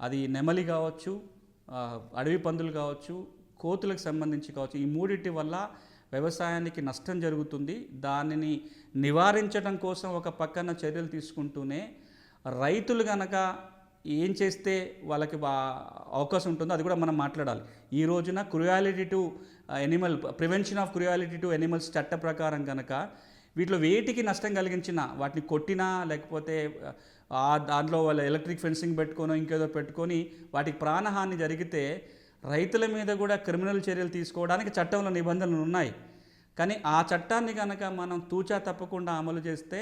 అది నెమలి కావచ్చు, అడవి పందులు కావచ్చు, కోతులకు సంబంధించి కావచ్చు, ఈ మూడిటి వల్ల వ్యవసాయానికి నష్టం జరుగుతుంది. దానిని నివారించడం కోసం ఒక పక్కన చర్యలు తీసుకుంటూనే రైతులు గనక ఏం చేస్తే వాళ్ళకి అవకాశం ఉంటుందో అది కూడా మనం మాట్లాడాలి. ఈ రోజున cruelty to Animal prevention of cruelty to animals చట్ట ప్రకారం కనుక వీటిలో వేటికి నష్టం కలిగించినా, వాటిని కొట్టినా, లేకపోతే దాంట్లో వాళ్ళ ఎలక్ట్రిక్ ఫెన్సింగ్ పెట్టుకొని ఇంకేదో పెట్టుకొని వాటికి ప్రాణహాని జరిగితే రైతుల మీద కూడా క్రిమినల్ చర్యలు తీసుకోవడానికి చట్టంలో నిబంధనలు ఉన్నాయి. కానీ ఆ చట్టాన్ని కనుక మనం తూచా తప్పకుండా అమలు చేస్తే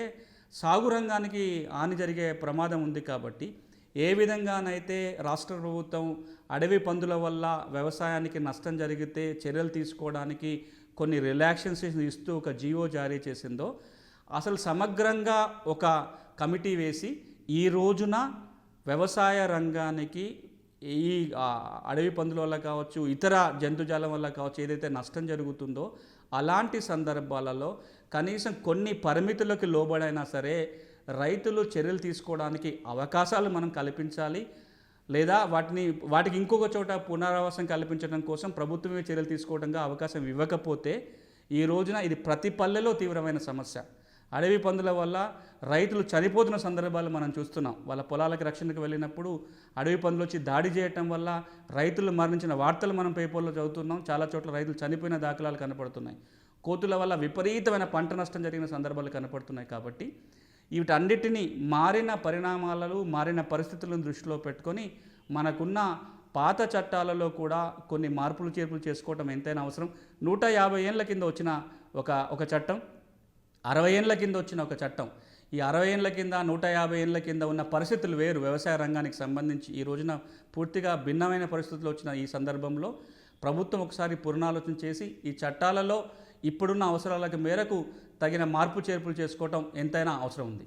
సాగు రంగానికి హాని జరిగే ప్రమాదం ఉంది. కాబట్టి ఏ విధంగానైతే రాష్ట్ర ప్రభుత్వం అడవి పందుల వల్ల వ్యవసాయానికి నష్టం జరిగితే చర్యలు తీసుకోవడానికి కొన్ని రిలాక్సేషన్స్ ఇస్తూ ఒక జీవో జారీ చేసిందో, అసలు సమగ్రంగా ఒక కమిటీ వేసి ఈ రోజున వ్యవసాయ రంగానికి ఈ అడవి పందుల వల్ల కావచ్చు, ఇతర జంతుజాలం వల్ల కావచ్చు, ఏదైతే నష్టం జరుగుతుందో అలాంటి సందర్భాలలో కనీసం కొన్ని పరిమితులకు లోబడైనా సరే రైతులు చర్యలు తీసుకోవడానికి అవకాశాలు మనం కల్పించాలి. లేదా వాటికి ఇంకొక చోట పునరావాసం కల్పించడం కోసం ప్రభుత్వమే చర్యలు తీసుకోవడంగా అవకాశం ఇవ్వకపోతే ఈ రోజున ఇది ప్రతి పల్లెలో తీవ్రమైన సమస్య. అడవి పందుల వల్ల రైతులు చనిపోతున్న సందర్భాలు మనం చూస్తున్నాం. వాళ్ళ పొలాలకు రక్షణకు వెళ్ళినప్పుడు అడవి పందులు వచ్చి దాడి చేయటం వల్ల రైతులు మరణించిన వార్తలు మనం పేపర్లో చదువుతున్నాం. చాలా చోట్ల రైతులు చనిపోయిన దాఖలాలు కనపడుతున్నాయి. కోతుల వల్ల విపరీతమైన పంట నష్టం జరిగిన సందర్భాలు కనపడుతున్నాయి. కాబట్టి వీటన్నిటినీ మారిన పరిణామాలను, మారిన పరిస్థితులను దృష్టిలో పెట్టుకొని మనకున్న పాత చట్టాలలో కూడా కొన్ని మార్పులు చేర్పులు చేసుకోవటం ఎంతైనా అవసరం. 150 ఏళ్ల కింద వచ్చిన ఒక చట్టం, 60 ఏళ్ల కింద వచ్చిన ఒక చట్టం, ఈ 60 ఏళ్ల కింద 150 ఏళ్ల కింద ఉన్న పరిస్థితులు వేరు. వ్యవసాయ రంగానికి సంబంధించి ఈ రోజున పూర్తిగా భిన్నమైన పరిస్థితులు వచ్చిన ఈ సందర్భంలో ప్రభుత్వం ఒకసారి పునరాలోచన చేసి ఈ చట్టాలలో ఇప్పుడున్న అవసరాలకు మేరకు తగిన మార్పు చేర్పులు చేసుకోవటం ఎంతైనా అవసరం ఉంది.